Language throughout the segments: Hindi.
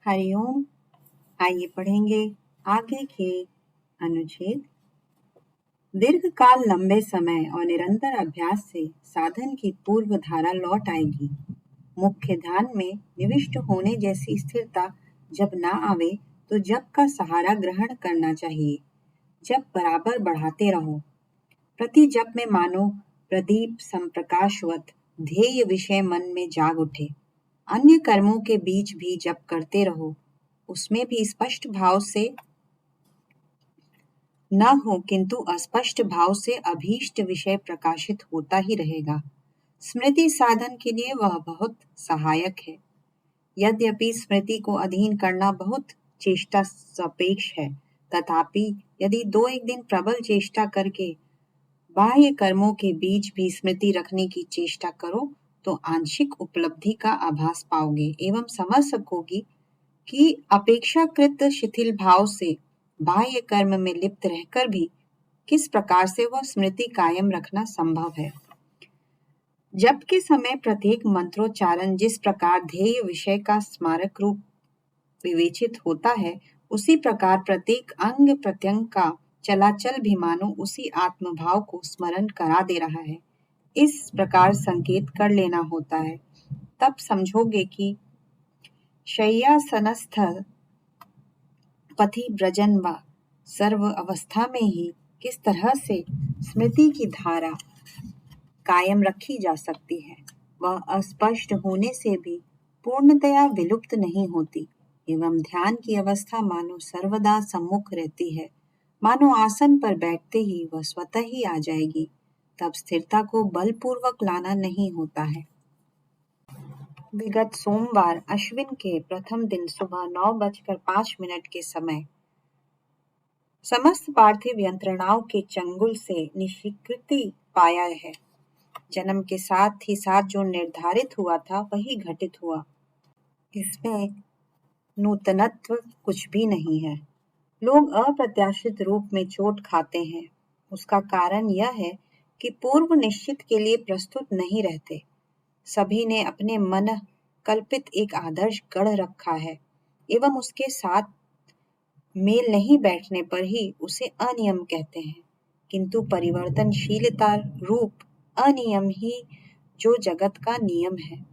हरिओम। आइए पढ़ेंगे आगे के अनुच्छेद। दीर्घकाल लंबे समय और निरंतर अभ्यास से साधन की पूर्व धारा लौट आएगी। मुख्य ध्यान में निविष्ट होने जैसी स्थिरता जब ना आवे तो जप का सहारा ग्रहण करना चाहिए। जप बराबर बढ़ाते रहो। प्रति जप में मानो प्रदीप संप्रकाशवत ध्येय विषय मन में जाग उठे। अन्य कर्मों के बीच भी जप करते रहो, उसमें भी स्पष्ट भाव से न हो किंतु अस्पष्ट भाव से अभीष्ट विषय प्रकाशित होता ही रहेगा। स्मृति साधन के लिए वह बहुत सहायक है। यद्यपि स्मृति को अधीन करना बहुत चेष्टा सापेक्ष है, तथापि यदि 2-1 दिन प्रबल चेष्टा करके बाह्य कर्मों के बीच भी स्मृति रखने की चेष्टा करो तो आंशिक उपलब्धि का आभास पाओगे एवं समझ सकोगी कि अपेक्षाकृत शिथिल भाव से बाह्य कर्म में लिप्त रहकर भी किस प्रकार से वह स्मृति कायम रखना संभव है। जप के समय प्रत्येक मंत्रोच्चारण जिस प्रकार ध्येय विषय का स्मारक रूप विवेचित होता है, उसी प्रकार प्रत्येक अंग प्रत्यंग का चलाचल भी मानो उसी आत्मभाव को स्मरण करा दे रहा है। इस प्रकार संकेत कर लेना होता है, तब समझोगे कि शय्यासनस्थ पथि व्रजन व सर्व अवस्था में ही किस तरह से स्मृति की धारा कायम रखी जा सकती है। वह अस्पष्ट होने से भी पूर्णतया विलुप्त नहीं होती एवं ध्यान की अवस्था मानो सर्वदा सम्मुख रहती है। मानो आसन पर बैठते ही वह स्वतः ही आ जाएगी। तब स्थिरता को बलपूर्वक लाना नहीं होता है। विगत सोमवार अश्विन के प्रथम दिन सुबह 9:05 के समय समस्त पार्थिव यंत्रणाओं के चंगुल से निष्कृति पाया है। जन्म के साथ ही साथ जो निर्धारित हुआ था वही घटित हुआ। इसमें नूतनत्व कुछ भी नहीं है। लोग अप्रत्याशित रूप में चोट खाते हैं। उसका कारण यह है कि पूर्व निश्चित के लिए प्रस्तुत नहीं रहते। सभी ने अपने मन कल्पित एक आदर्श गढ़ रखा है एवं उसके साथ मेल नहीं बैठने पर ही उसे अनियम कहते हैं, किंतु परिवर्तनशीलता रूप अनियम ही जो जगत का नियम है।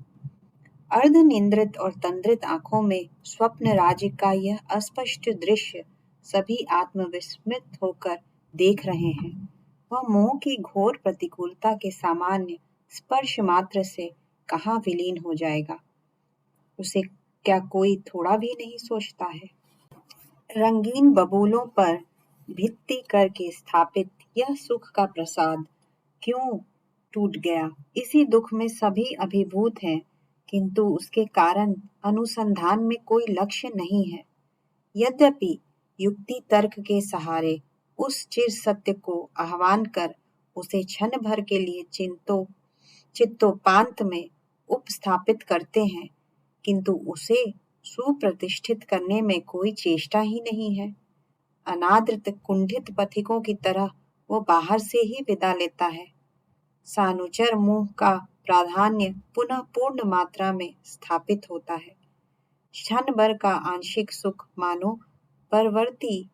अर्ध निंद्रित और तंद्रित आंखों में स्वप्न राज्य का यह अस्पष्ट दृश्य सभी आत्मविस्मृत होकर देख रहे हैं। वह मोह की घोर प्रतिकूलता के सामान्य स्पर्श मात्र से कहाँ विलीन हो जाएगा, उसे क्या कोई थोड़ा भी नहीं सोचता है। रंगीन बबूलों पर भित्ति करके स्थापित यह सुख का प्रसाद क्यों टूट गया, इसी दुख में सभी अभिभूत हैं, किंतु उसके कारण अनुसंधान में कोई लक्ष्य नहीं है। यद्यपि युक्ति तर्क के सहारे उस चिर सत्य को आह्वान कर उसे क्षण भर के लिए चित्तोपांत में उपस्थापित करते हैं, किंतु उसे सुप्रतिष्ठित करने में कोई चेष्टा ही नहीं है। अनादृत कुंठित पथिकों की तरह वो बाहर से ही विदा लेता है। सानुचर मुंह का प्राधान्य पुनः पूर्ण मात्रा में स्थापित होता है। क्षण भर का आंशिक सुख मानो परवर्ती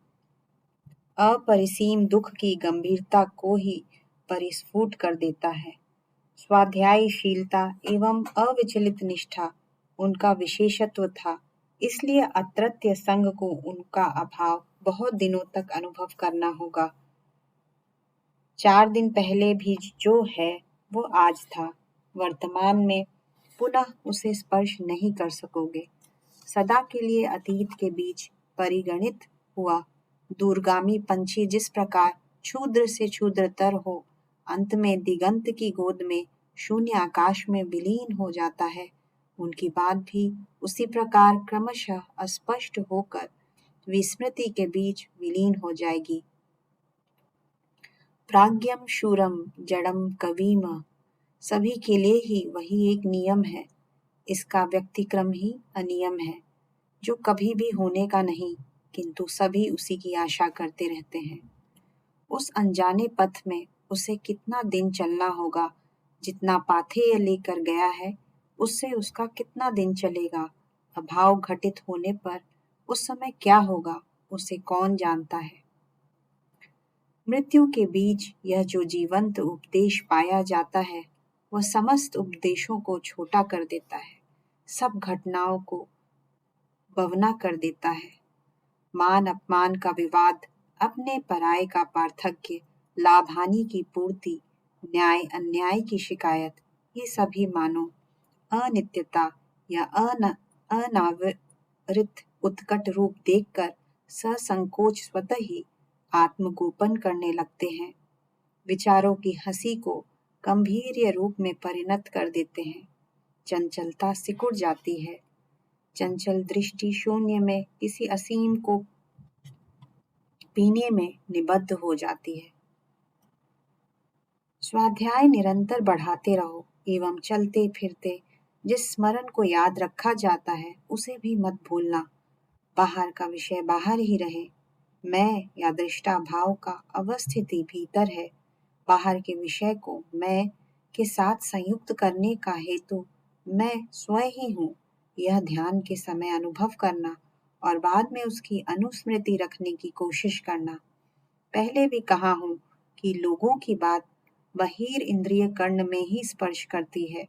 अपरिसीम दुख की गंभीरता को ही परिस्फुट कर देता है। स्वाध्यायशीलता एवं अविचलित निष्ठा उनका विशेषत्व था, इसलिए अत्रत्य संग को उनका अभाव बहुत दिनों तक अनुभव करना होगा। 4 दिन पहले भी जो है वो आज था, वर्तमान में पुनः उसे स्पर्श नहीं कर सकोगे। सदा के लिए अतीत के बीच परिगणित हुआ दूरगामी पंछी जिस प्रकार क्षुद्र से क्षुद्रतर हो अंत में दिगंत की गोद में शून्य आकाश में विलीन हो जाता है, उनकी बात भी उसी प्रकार क्रमशः अस्पष्ट होकर विस्मृति के बीच विलीन हो जाएगी। प्राज्ञम शूरम जड़म कवीम, सभी के लिए ही वही एक नियम है। इसका व्यक्तिक्रम ही अनियम है, जो कभी भी होने का नहीं, किंतु सभी उसी की आशा करते रहते हैं। उस अनजाने पथ में उसे कितना दिन चलना होगा, जितना पाथेय लेकर गया है उससे उसका कितना दिन चलेगा, अभाव घटित होने पर उस समय क्या होगा, उसे कौन जानता है। मृत्यु के बीच यह जो जीवंत उपदेश पाया जाता है, वह समस्त उपदेशों को छोटा कर देता है, सब घटनाओं को बवना कर देता है। मान अपमान का विवाद, अपने पराये का पार्थक्य, लाभ हानि की पूर्ति, न्याय अन्याय की शिकायत, ये सभी मानो अनित्यता या अनावृत उत्कट रूप देखकर ससंकोच स्वतः ही आत्मगोपन करने लगते हैं। विचारों की हंसी को गंभीर रूप में परिणत कर देते हैं। चंचलता सिकुड़ जाती है। चंचल दृष्टि शून्य में किसी असीम को पीने में निबद्ध हो जाती है। स्वाध्याय निरंतर बढ़ाते रहो एवं चलते फिरते जिस स्मरण को याद रखा जाता है उसे भी मत भूलना। बाहर का विषय बाहर ही रहे। मैं या दृष्टा भाव का अवस्थिति भीतर है। बाहर के विषय को मैं के साथ संयुक्त करने का हेतु मैं स्वयं ही हूँ। यह ध्यान के समय अनुभव करना और बाद में उसकी अनुस्मृति रखने की कोशिश करना। पहले भी कहा हूँ कि लोगों की बात बहिर इंद्रिय कर्ण में ही स्पर्श करती है,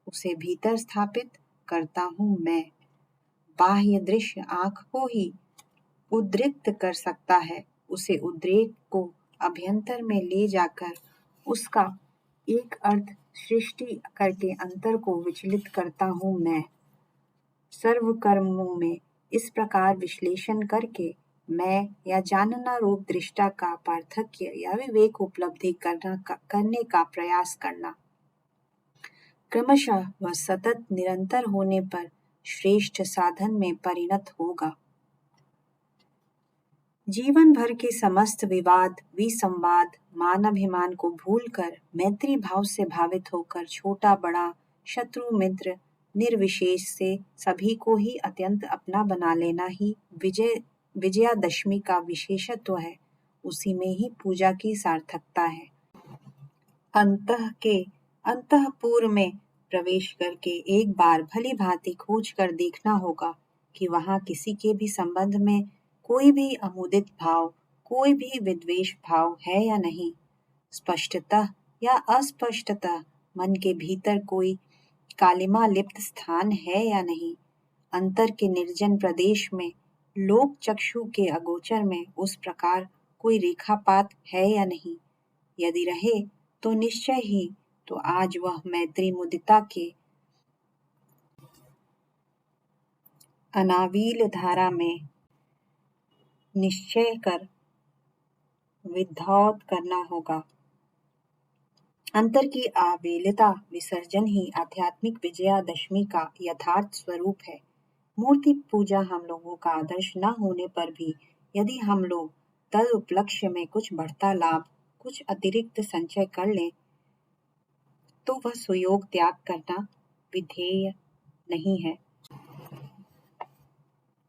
उसे भीतर स्थापित करता हूँ मैं। बाह्य दृश्य आँख को ही उद्रिक्त कर सकता है, उसे उद्रेक को अभ्यंतर में ले जाकर उसका एक अर्थ सृष्टि करके अंतर को विचलित करता हूँ मैं। सर्व कर्मों में इस प्रकार विश्लेषण करके मैं या जानना रूप दृष्टा का पार्थक्य या विवेक उपलब्धि करने का प्रयास करना। क्रमशः वह सतत निरंतर होने पर श्रेष्ठ साधन में परिणत होगा। जीवन भर के समस्त विवाद विसंवाद मानाभिमान को भूलकर मैत्री भाव से भावित होकर छोटा बड़ा शत्रु मित्र निर्विशेष से सभी को ही अत्यंत अपना बना लेना ही विजयादशमी का विशेषत्व है। उसी में ही पूजा की सार्थकता है। अंतःपुर में प्रवेश करके एक बार भली भांति खोज कर देखना होगा कि वहां किसी के भी संबंध में कोई भी अमुदित भाव, कोई भी विद्वेष भाव है या नहीं। स्पष्टतः या अस्पष्टतः मन के भीतर कोई कालिमा लिप्त स्थान है या नहीं। अंतर के निर्जन प्रदेश में लोक चक्षु के अगोचर में उस प्रकार कोई रेखापात है या नहीं। यदि रहे तो निश्चय ही तो आज वह मैत्री मुदिता के अनाविल धारा में निश्चय कर विधौत करना होगा। अंतर की आवेलिता विसर्जन ही आध्यात्मिक विजयादशमी का यथार्थ स्वरूप है। मूर्ति पूजा हम लोगों का आदर्श न होने पर भी यदि हम लोग तद उपलक्ष्य में कुछ बढ़ता लाभ, कुछ अतिरिक्त संचय कर लें तो वह सुयोग त्याग करना विधेय नहीं है।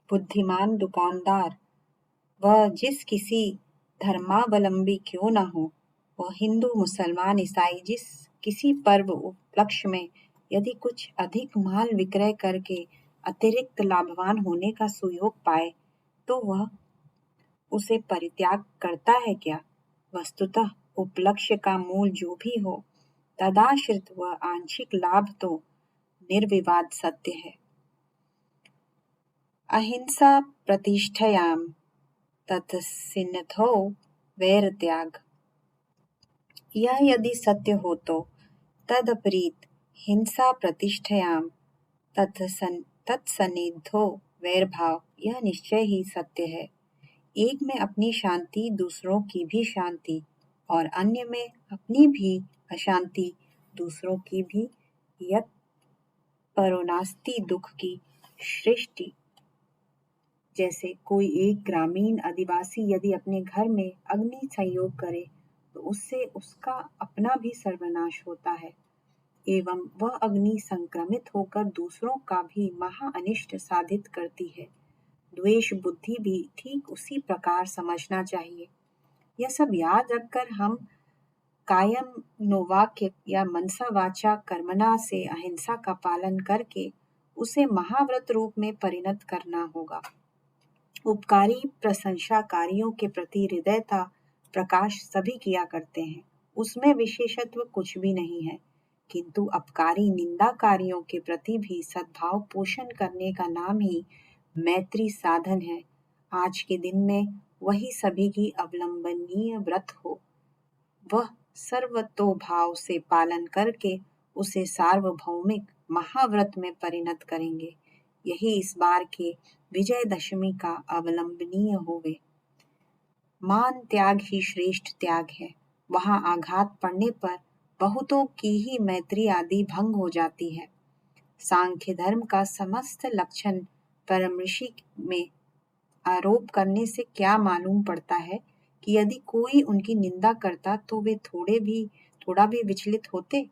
बुद्धिमान दुकानदार वह जिस किसी धर्मावलंबी क्यों न हो, वह हिंदू मुसलमान ईसाई जिस किसी पर्व उपलक्ष्य में यदि कुछ अधिक माल विक्रय करके अतिरिक्त लाभवान होने का सुयोग पाए तो वह उसे परित्याग करता है क्या। वस्तुतः उपलक्ष्य का मूल जो भी हो तदाश्रित वह आंशिक लाभ तो निर्विवाद सत्य है। अहिंसा प्रतिष्ठयां तत्सिन्नथो वैर त्याग। यह यदि सत्य हो तो तदपरीत हिंसा प्रतिष्ठयां तत्सन्निधो वैर भाव, यह निश्चय ही सत्य है। एक में अपनी शांति दूसरों की भी शांति और अन्य में अपनी भी अशांति दूसरों की भी, यत् परोनास्ति दुख की सृष्टि। जैसे कोई एक ग्रामीण आदिवासी यदि अपने घर में अग्नि संयोग करे तो उससे उसका अपना भी सर्वनाश होता है एवं वह अग्नि संक्रमित होकर दूसरों का भी महा अनिष्ट साधित करती है। द्वेष बुद्धि भी ठीक उसी प्रकार समझना चाहिए। यह सब याद रखकर हम कायम नोवाक्य या मनसा वाचा कर्मणा से अहिंसा का पालन करके उसे महाव्रत रूप में परिणत करना होगा। उपकारी प्रशंसाकारियों के प्रति हृदयता प्रकाश सभी किया करते हैं, उसमें विशेषत्व कुछ भी नहीं है, किंतु अपकारी निंदाकारियों के प्रति भी सद्भाव पोषण करने का नाम ही मैत्री साधन है। आज के दिन में वही सभी की अवलंबनीय व्रत हो, वह सर्वतोभाव से पालन करके उसे सार्वभौमिक महाव्रत में परिणत करेंगे। यही इस बार के विजयदशमी का अवलंबनीय होवे। मान त्याग ही श्रेष्ठ त्याग है। वहां आघात पड़ने पर बहुतों की ही मैत्री आदि भंग हो जाती है। सांख्य धर्म का समस्त लक्षण परम ऋषि में आरोप करने से क्या मालूम पड़ता है कि यदि कोई उनकी निंदा करता तो वे थोड़ा भी विचलित होते।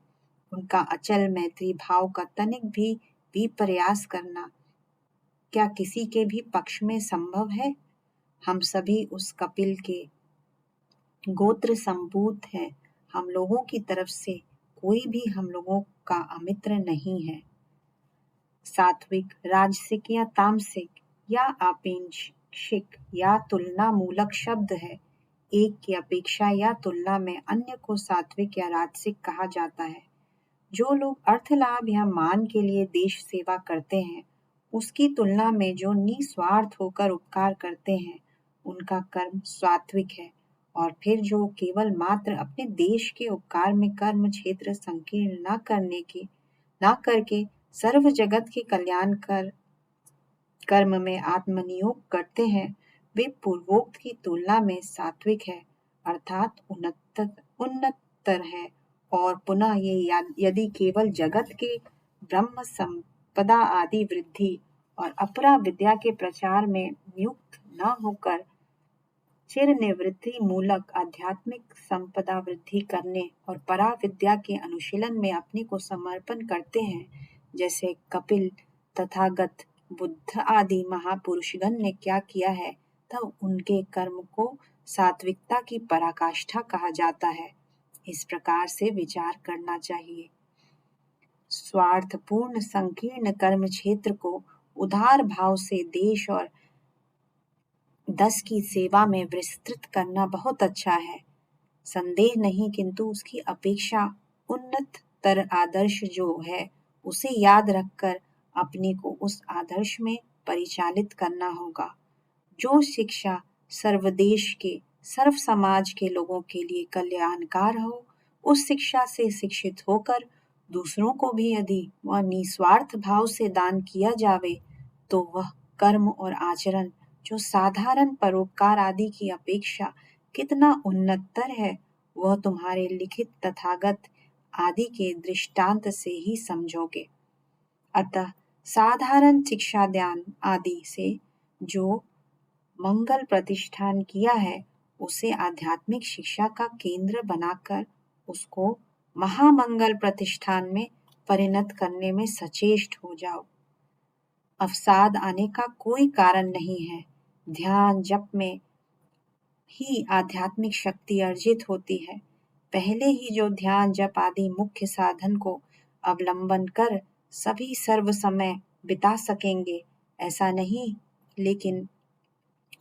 उनका अचल मैत्री भाव का तनिक भी विपर्यास करना क्या किसी के भी पक्ष में संभव है? हम सभी उस कपिल के गोत्र संभूत है। हम लोगों की तरफ से कोई भी हम लोगों का अमित्र नहीं है। सात्विक, राजसिक या तामसिक या आपेक्षिक या तुलना मूलक शब्द है। एक की अपेक्षा या तुलना में अन्य को सात्विक या राजसिक कहा जाता है। जो लोग अर्थ लाभ या मान के लिए देश सेवा करते हैं, उसकी तुलना में जो निस्वार्थ होकर उपकार करते हैं, उनका कर्म सात्विक है। और फिर जो केवल मात्र अपने देश के उपकार में कर्म क्षेत्र संकीर्ण न करके सर्व जगत के कल्याण कर कर्म में आत्मनियोग करते हैं, वे पूर्वोक्त की तुलना में सात्विक है, अर्थात उन्नतर है। और पुनः ये यदि केवल जगत के ब्रह्म संपदा आदि वृद्धि और अपरा विद्या के प्रचार में नियुक्त न होकर चिर निवृत्ति मूलक आध्यात्मिक संपदा वृद्धि करने और परा विद्या के अनुशीलन में अपने को समर्पण करते हैं, जैसे कपिल, तथागत, बुद्ध आदि महापुरुषगण ने क्या किया है, तब उनके कर्म को सात्विकता की पराकाष्ठा कहा जाता है। इस प्रकार से विचार करना चाहिए। स्वार्थपूर्ण संकीर्ण कर्म क्षेत्र को उदार भाव से देश और दस की सेवा में विस्तृत करना बहुत अच्छा है, संदेह नहीं, किंतु उसकी अपेक्षा उन्नतर आदर्श जो है उसे याद रखकर अपने को उस आदर्श में परिचालित करना होगा। जो शिक्षा सर्वदेश के सर्व समाज के लोगों के लिए कल्याणकार हो, उस शिक्षा से शिक्षित होकर दूसरों को भी यदि वह निस्वार्थ भाव से दान किया जावे, तो वह कर्म और आचरण जो साधारण परोपकार आदि की अपेक्षा कितना उन्नतर है, वह तुम्हारे लिखित तथागत आदि के दृष्टांत से ही समझोगे। अतः साधारण शिक्षा दान आदि से जो मंगल प्रतिष्ठान किया है, उसे आध्यात्मिक शिक्षा का केंद्र बनाकर उसको महामंगल प्रतिष्ठान में परिणत करने में सचेष्ट हो जाओ। अवसाद आने का कोई कारण नहीं है। ध्यान जप में ही आध्यात्मिक शक्ति अर्जित होती है। पहले ही जो ध्यान जप आदि मुख्य साधन को अवलंबन कर सभी सर्व समय बिता सकेंगे, ऐसा नहीं, लेकिन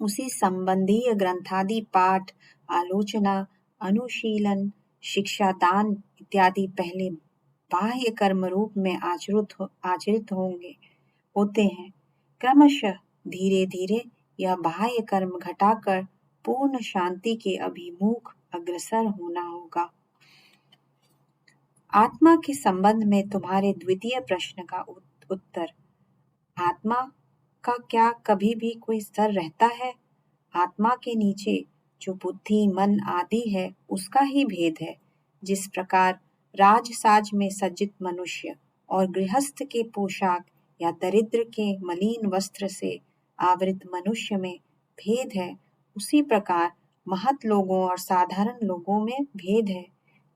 उसी संबंधीय ग्रंथादि पाठ, आलोचना, अनुशीलन, शिक्षा दान इत्यादि पहले बाह्य कर्म रूप में आचरित होते हैं। क्रमशः धीरे धीरे यह बाह्य कर्म घटाकर पूर्ण शांति के अभिमुख अग्रसर होना होगा। आत्मा के संबंध में तुम्हारे द्वितीय प्रश्न का उत्तर। आत्मा का क्या कभी भी कोई स्तर रहता है? आत्मा के नीचे जो बुद्धि, मन आदि है, उसका ही भेद है। जिस प्रकार राजसाज में सज्जित मनुष्य और गृहस्थ के पोशाक या दरिद्र के मलिन वस्त्र से आवृत मनुष्य में भेद है, उसी प्रकार महत लोगों और साधारण लोगों में भेद है।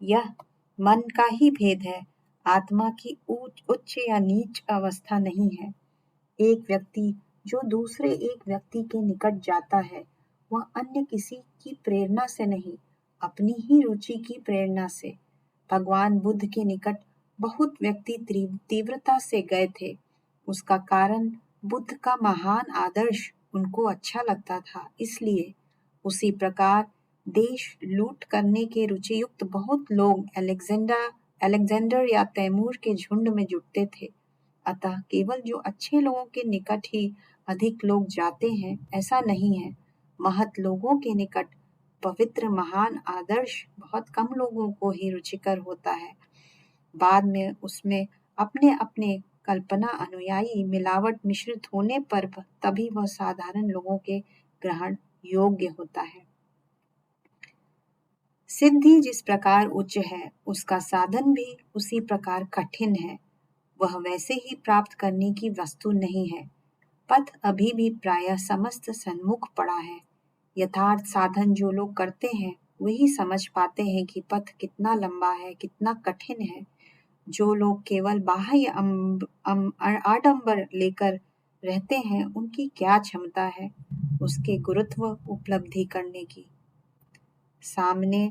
यह मन का ही भेद है, आत्मा की उच्च या नीच अवस्था नहीं है। एक व्यक्ति जो दूसरे एक व्यक्ति के निकट जाता है, वह अन्य किसी की प्रेरणा से नहीं, अपनी ही रुचि की प्रेरणा से। भगवान बुद्ध के निकट बहुत व्यक्ति तीव्रता से गए थे, उसका कारण बुद्ध का महान आदर्श उनको अच्छा लगता था, इसलिए। उसी प्रकार देश लूट करने के रुचियुक्त बहुत लोग अलेक्जेंडर या तैमूर के झुंड में जुटते थे। अतः केवल जो अच्छे लोगों के निकट ही अधिक लोग जाते हैं, ऐसा नहीं है। महत लोगों के निकट पवित्र महान आदर्श बहुत कम लोगों को ही रुचिकर होता है। बाद में उसमें अपने अपने कल्पना अनुयायी मिलावट मिश्रित होने पर तभी वह साधारण लोगों के ग्रहण योग्य होता है। सिद्धि जिस प्रकार उच्च है, उसका साधन भी उसी प्रकार कठिन है। वह वैसे ही प्राप्त करने की वस्तु नहीं है। पथ अभी भी प्रायः समस्त सन्मुख पड़ा है। यथार्थ साधन जो लोग करते हैं, वही समझ पाते हैं कि पथ कितना लंबा है, कितना कठिन है। जो लोग केवल बाह्य आडंबर लेकर रहते हैं, उनकी क्या क्षमता है उसके गुरुत्व उपलब्धि करने की। सामने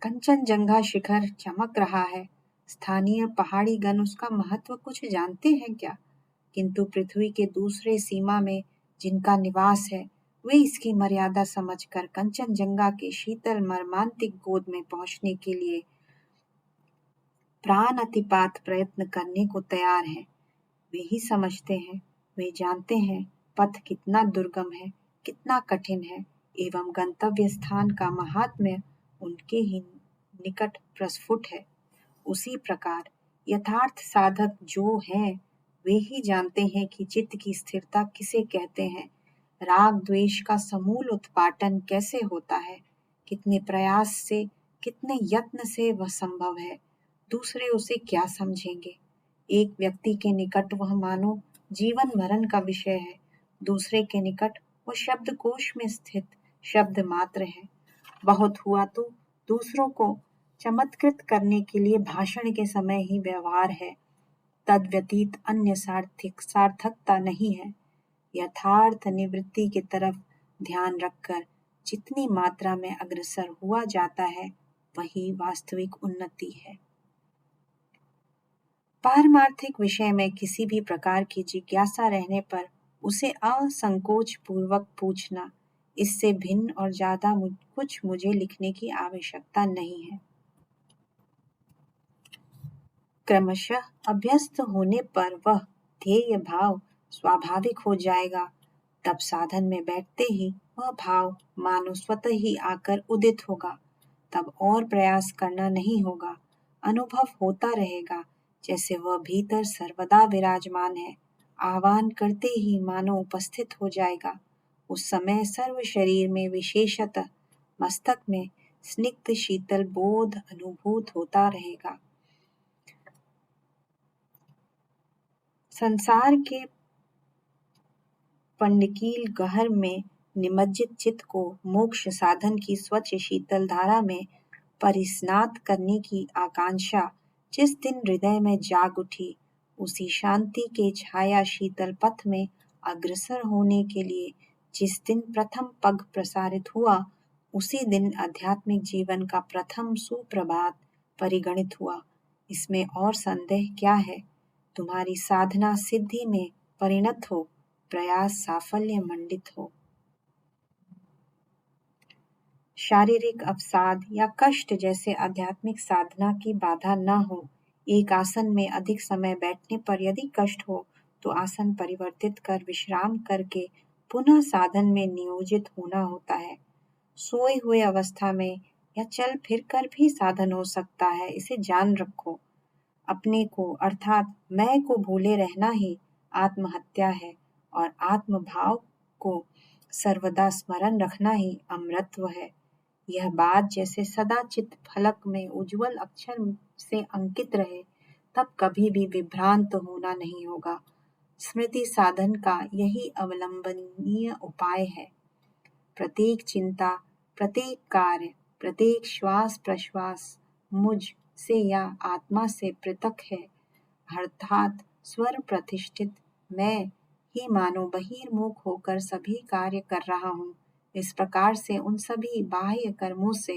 कंचनजंगा शिखर चमक रहा है। स्थानीय पहाड़ी गण उसका महत्व कुछ जानते हैं क्या? किंतु पृथ्वी के दूसरे सीमा में जिनका निवास है, वे इसकी मर्यादा समझकर कंचनजंगा के शीतल मर्मांतिक गोद में पहुंचने के लिए प्राण अतिपात प्रयत्न करने को तैयार हैं। वे ही समझते हैं, वे जानते हैं पथ कितना दुर्गम है, कितना कठिन है, एवं गंतव्य स्थान का महात्म्य उनके ही निकट प्रस्फुट है। उसी प्रकार यथार्थ साधक जो हैं, वे ही जानते हैं कि चित्त की स्थिरता किसे कहते हैं, राग द्वेष का समूल उत्पाटन कैसे होता है, कितने प्रयास से, कितने यत्न से वह संभव है। दूसरे उसे क्या समझेंगे? एक व्यक्ति के निकट वह मानो जीवन मरण का विषय है, दूसरे के निकट वह शब्दकोश में स्थित शब्द मात्र है। बहुत हुआ तो दूसरों को चमत्कृत करने के लिए भाषण के समय ही व्यवहार है, तद व्यतीत अन्य सार्थकता नहीं है। यथार्थ निवृत्ति की तरफ ध्यान रखकर जितनी मात्रा में अग्रसर हुआ जाता है, वही वास्तविक उन्नति है। पारमार्थिक विषय में किसी भी प्रकार की जिज्ञासा रहने पर उसे असंकोच पूर्वक पूछना। इससे भिन्न और ज्यादा कुछ मुझे लिखने की आवश्यकता नहीं है। क्रमशः अभ्यस्त होने पर वह ध्येय भाव स्वाभाविक हो जाएगा। तब साधन में बैठते ही वह भाव मानो स्वतः ही आकर उदित होगा। तब और प्रयास करना नहीं होगा, अनुभव होता रहेगा जैसे वह भीतर सर्वदा विराजमान है। आह्वान करते ही मानो उपस्थित हो जाएगा। उस समय सर्व शरीर में, विशेषतः मस्तक में स्निग्ध शीतल बोध अनुभूत होता रहेगा। संसार के पंडकील गहर में निमज्जित चित्त को मोक्ष साधन की स्वच्छ शीतल धारा में परिस्नात करने की आकांक्षा जिस दिन हृदय में जाग उठी, उसी शांति के छाया शीतल पथ में अग्रसर होने के लिए जिस दिन प्रथम पग प्रसारित हुआ, उसी दिन आध्यात्मिक जीवन का प्रथम सुप्रभात परिगणित हुआ। इसमें और संदेह क्या है? तुम्हारी साधना सिद्धि में परिणत हो, प्रयास साफल्य मंडित हो। शारीरिक अवसाद या कष्ट जैसे आध्यात्मिक साधना की बाधा न हो। एक आसन में अधिक समय बैठने पर यदि कष्ट हो, तो आसन परिवर्तित कर विश्राम करके पुनः साधन में नियोजित होना होता है। सोए हुए अवस्था में या चल फिर कर भी साधन हो सकता है, इसे जान रखो। अपने को अर्थात मैं को भूले रहना ही आत्महत्या है और आत्मभाव को सर्वदा स्मरण रखना ही अमरत्व है। यह बात जैसे सदा चित्त फलक में उज्जवल अक्षर से अंकित रहे, तब कभी भी विभ्रांत होना नहीं होगा। स्मृति साधन का यही अवलंबनीय उपाय है। प्रत्येक चिंता, प्रत्येक कार्य, प्रत्येक श्वास प्रश्वास मुझ से या आत्मा से पृथक है, अर्थात स्वर प्रतिष्ठित मैं ही मानो बहिर्मुख होकर सभी कार्य कर रहा हूँ। इस प्रकार से उन सभी बाह्य कर्मों से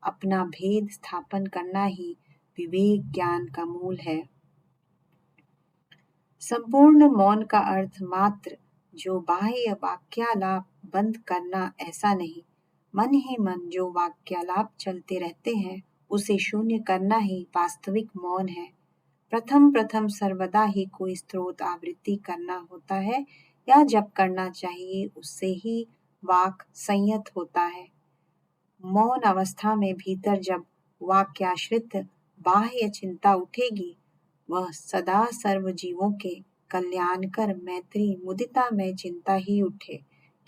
अपना भेद स्थापन करना ही विवेक ज्ञान का मूल है। संपूर्ण मौन का अर्थ मात्र जो बाह्य वाक्यालाप बंद करना ऐसा नहीं, मन ही मन जो वाक्यालाप चलते रहते हैं उसे शून्य करना ही वास्तविक मौन है। प्रथम प्रथम सर्वदा ही कोई स्रोत आवृत्ति करना होता है या जब करना चाहिए उससे ही वाक संयत होता है। मौन अवस्था में भीतर जब वाक्याश्रित बाह्य चिंता उठेगी, वह सदा सर्व जीवों के कल्याणकर मैत्री मुदिता में चिंता ही उठे,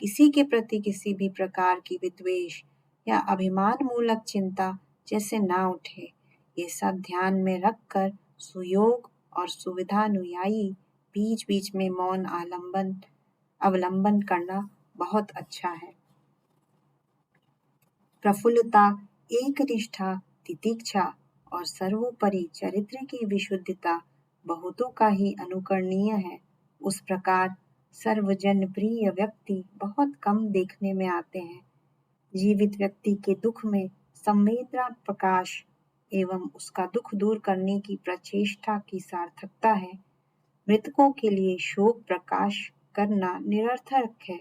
किसी के प्रति किसी भी प्रकार की विद्वेष या अभिमान मूलक चिंता जैसे ना उठे। ये सब ध्यान में रखकर सुयोग और सुविधानुयायी बीच बीच में मौन अवलंबन करना बहुत अच्छा है। प्रफुल्लता, एकनिष्ठा, तितिक्षा और सर्वोपरि चरित्र की विशुद्धता बहुतों का ही अनुकरणीय है। उस प्रकार सर्वजन प्रिय व्यक्ति बहुत कम देखने में आते हैं। जीवित व्यक्ति के दुख में संवेदना प्रकाश एवं उसका दुख दूर करने की प्रचेष्टा की सार्थकता है। मृतकों के लिए शोक प्रकाश करना निरर्थक है।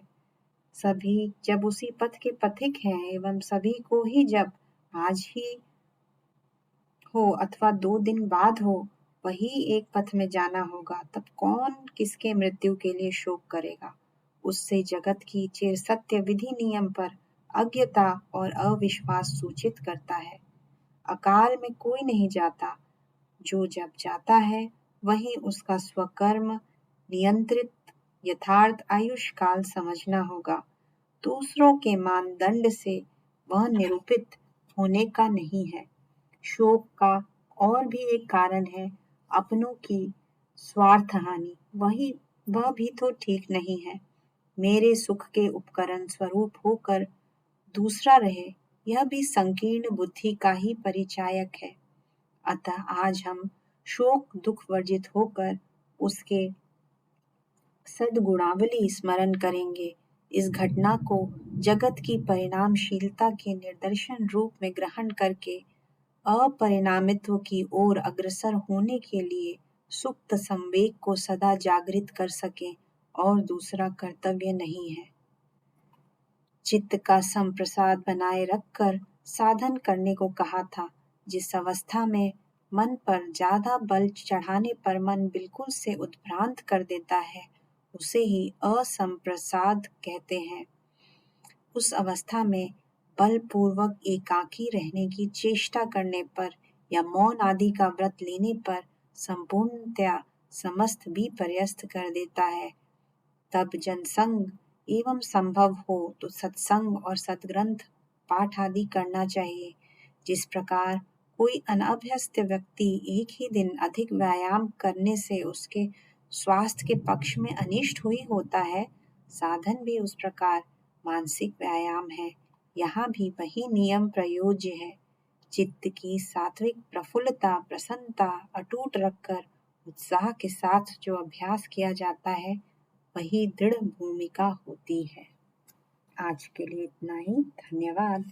सभी जब उसी पथ के पथिक हैं एवं सभी को ही जब आज ही हो अथवा 2 दिन बाद हो वही एक पथ में जाना होगा, तब कौन किसके मृत्यु के लिए शोक करेगा। उससे जगत की चिर सत्य विधि नियम पर अज्ञता और अविश्वास सूचित करता है। अकाल में कोई नहीं जाता, जो जब जाता है वही उसका स्वकर्म नियंत्रित यथार्थ आयुष काल समझना होगा। दूसरों के मानदंड से वह निरूपित होने का नहीं है। शोक का और भी एक कारण है अपनों की स्वार्थ हानि, वह भी तो ठीक नहीं है। मेरे सुख के उपकरण स्वरूप होकर दूसरा रहे, यह भी संकीर्ण बुद्धि का ही परिचायक है। अतः आज हम शोक दुख वर्जित होकर उसके सद्गुणावली स्मरण करेंगे। इस घटना को जगत की परिणामशीलता के निदर्शन रूप में ग्रहण करके अपरिणामित्व की ओर अग्रसर होने के लिए सुप्त संवेग को सदा जागृत कर सकें और दूसरा कर्तव्य नहीं है। चित्त का संप्रसाद बनाए रखकर साधन करने को कहा था। जिस अवस्था में मन पर ज्यादा बल चढ़ाने पर मन बिल्कुल से उद्भ्रांत कर देता है, उसे ही असंप्रसाद कहते हैं। उस अवस्था में बलपूर्वक एकाकी रहने की चेष्टा करने पर या मौन आदि का व्रत लेने पर संपूर्णतया समस्त विपर्यस्त कर देता है। तब जनसंग एवं संभव हो तो सत्संग और सद्ग्रंथ पाठ आदि करना चाहिए। जिस प्रकार कोई अनभ्यस्त व्यक्ति एक ही दिन अधिक व्यायाम करने से उसके स्वास्थ्य के पक्ष में अनिष्ट हुई होता है, साधन भी उस प्रकार मानसिक व्यायाम है। यहाँ भी वही नियम प्रयोज्य है। चित्त की सात्विक प्रफुल्लता प्रसन्नता अटूट रखकर उत्साह के साथ जो अभ्यास किया जाता है वही दृढ़ भूमिका होती है। आज के लिए इतना ही। धन्यवाद।